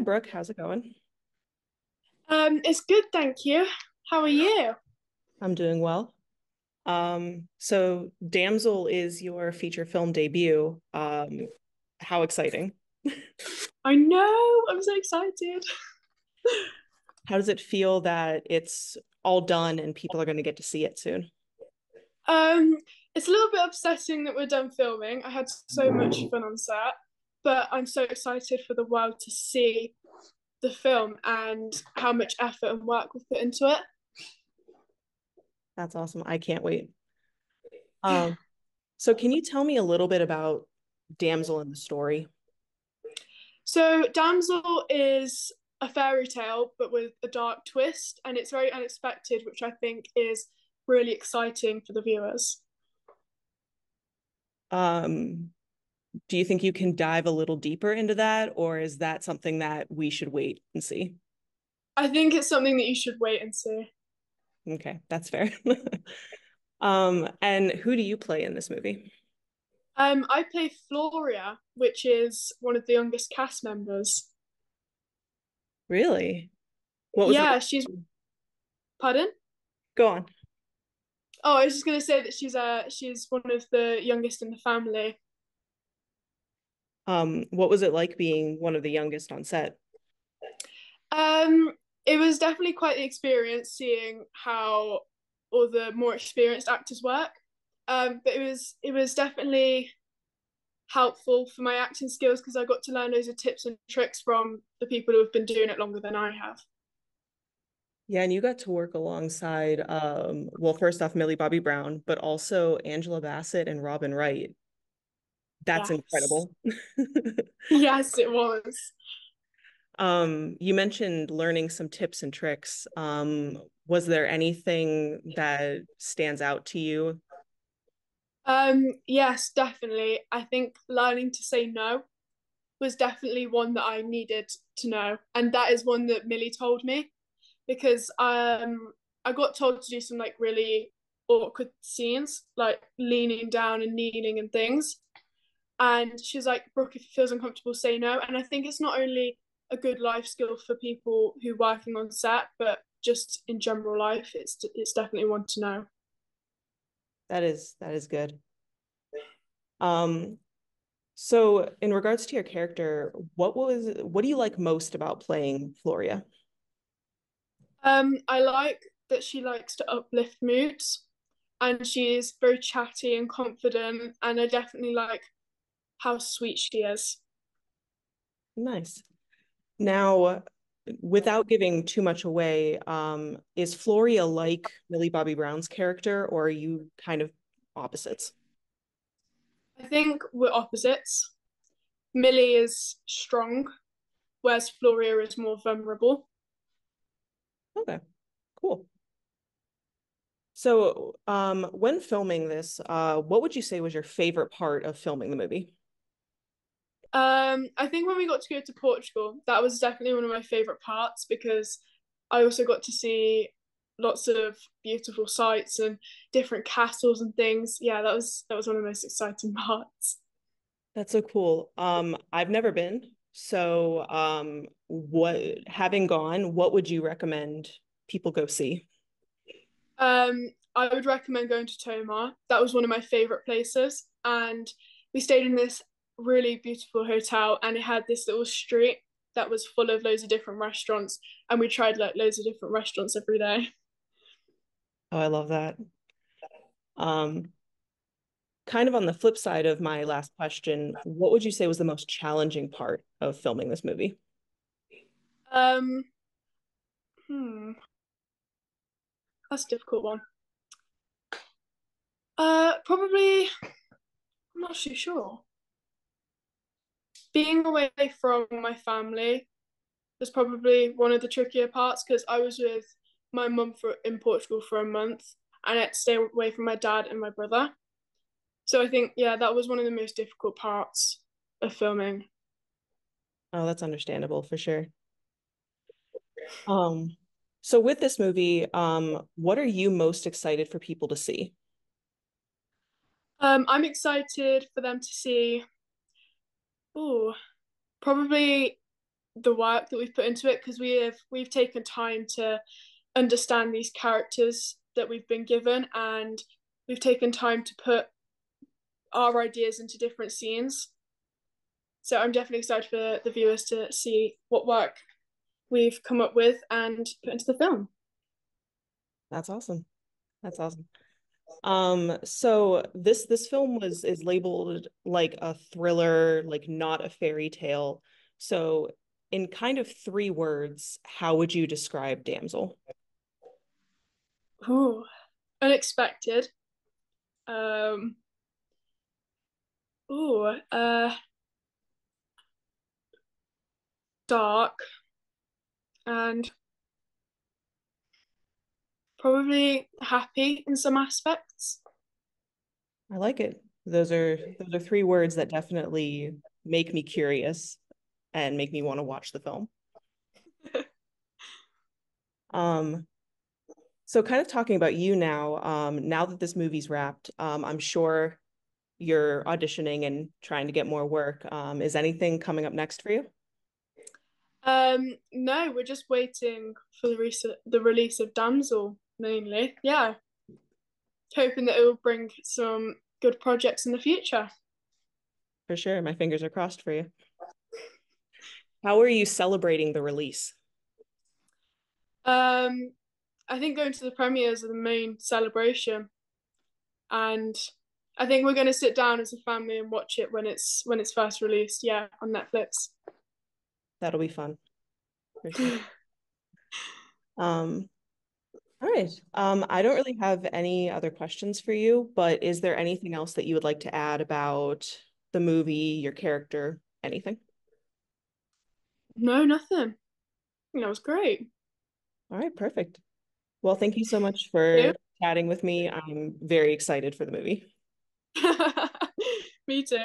Brooke. How's it going? It's good, thank you. How are you? I'm doing well. So Damsel is your feature film debut. How exciting. I know, I'm so excited. How does it feel that it's all done and people are going to get to see it soon? Um, it's a little bit upsetting that we're done filming. I had so much fun on set, but I'm so excited for the world to see the film and how much effort and work we've put into it. That's awesome. I can't wait. Um, so can you tell me a little bit about Damsel in the story? So, Damsel is a fairy tale, but with a dark twist, and it's very unexpected, which I think is really exciting for the viewers. Um, do you think you can dive a little deeper into that, or is that something that we should wait and see? I think it's something that you should wait and see. Okay, that's fair. And who do you play in this movie? I play Floria, which is one of the youngest cast members. Really? What was it Yeah, like? she's pardon? Go on. Oh, I was just gonna say that she's one of the youngest in the family. What was it like being one of the youngest on set? Um, it was definitely quite the experience seeing how all the more experienced actors work. But it was definitely helpful for my acting skills because I got to learn loads of tips and tricks from the people who have been doing it longer than I have. Yeah, and you got to work alongside, well, first off, Millie Bobby Brown, but also Angela Bassett and Robin Wright. That's Yes. incredible. Yes, it was. You mentioned learning some tips and tricks. Was there anything that stands out to you? Yes, definitely. I think learning to say no was definitely one that I needed to know. And that is one that Millie told me because I got told to do some like really awkward scenes, like leaning down and kneeling and things. And she's like, Brooke, if it feels uncomfortable, say no. And I think it's not only a good life skill for people who are working on set, but just in general life, it's definitely one to know. That is good. Um, so in regards to your character, what do you like most about playing Floria? I like that she likes to uplift moods and she's very chatty and confident, and I definitely like how sweet she is. Nice. Now, without giving too much away, is Floria like Millie Bobby Brown's character, or are you kind of opposites? I think we're opposites. Millie is strong, whereas Floria is more vulnerable. Okay, cool. So, when filming this, what would you say was your favorite part of filming the movie? I think when we got to go to Portugal, that was definitely one of my favorite parts because I also got to see lots of beautiful sights and different castles and things. Yeah, that was one of the most exciting parts. That's so cool. I've never been, so what having gone, what would you recommend people go see? I would recommend going to Tomar. That was one of my favorite places, and we stayed in this really beautiful hotel, and it had this little street that was full of loads of different restaurants, and we tried like loads of different restaurants every day. Oh, I love that. Um, Kind of on the flip side of my last question, what would you say was the most challenging part of filming this movie? Um, hmm, that's a difficult one. Probably I'm not too sure. Being away from my family was probably one of the trickier parts because I was with my mum for in Portugal for a month and I had to stay away from my dad and my brother. So I think yeah, that was one of the most difficult parts of filming. Oh, that's understandable for sure. Um, so with this movie, what are you most excited for people to see? I'm excited for them to see. Oh, probably. the work that we've put into it, because we've taken time to understand these characters that we've been given, and we've taken time to put our ideas into different scenes. So I'm definitely excited for the viewers to see what work we've come up with and put into the film. That's awesome. That's awesome. So this film was is labeled like a thriller, like not a fairy tale. So in kind of three words, how would you describe Damsel? Ooh, unexpected. Um, ooh, dark and probably happy in some aspects. I like it. Those are three words that definitely make me curious and make me want to watch the film. Um, so kind of talking about you now, now that this movie's wrapped, I'm sure you're auditioning and trying to get more work. Is anything coming up next for you? No, we're just waiting for the release of Damsel mainly. Yeah, hoping that it will bring some good projects in the future. For sure. My fingers are crossed for you. How are you celebrating the release? Um, I think going to the premieres are the main celebration, and I think we're going to sit down as a family and watch it when it's first released. Yeah, on Netflix. That'll be fun for sure. Um, all right. I don't really have any other questions for you, but is there anything else that you would like to add about the movie, your character, anything? No, nothing. That was great. All right, perfect. Well, thank you so much for chatting with me. I'm very excited for the movie. Me too.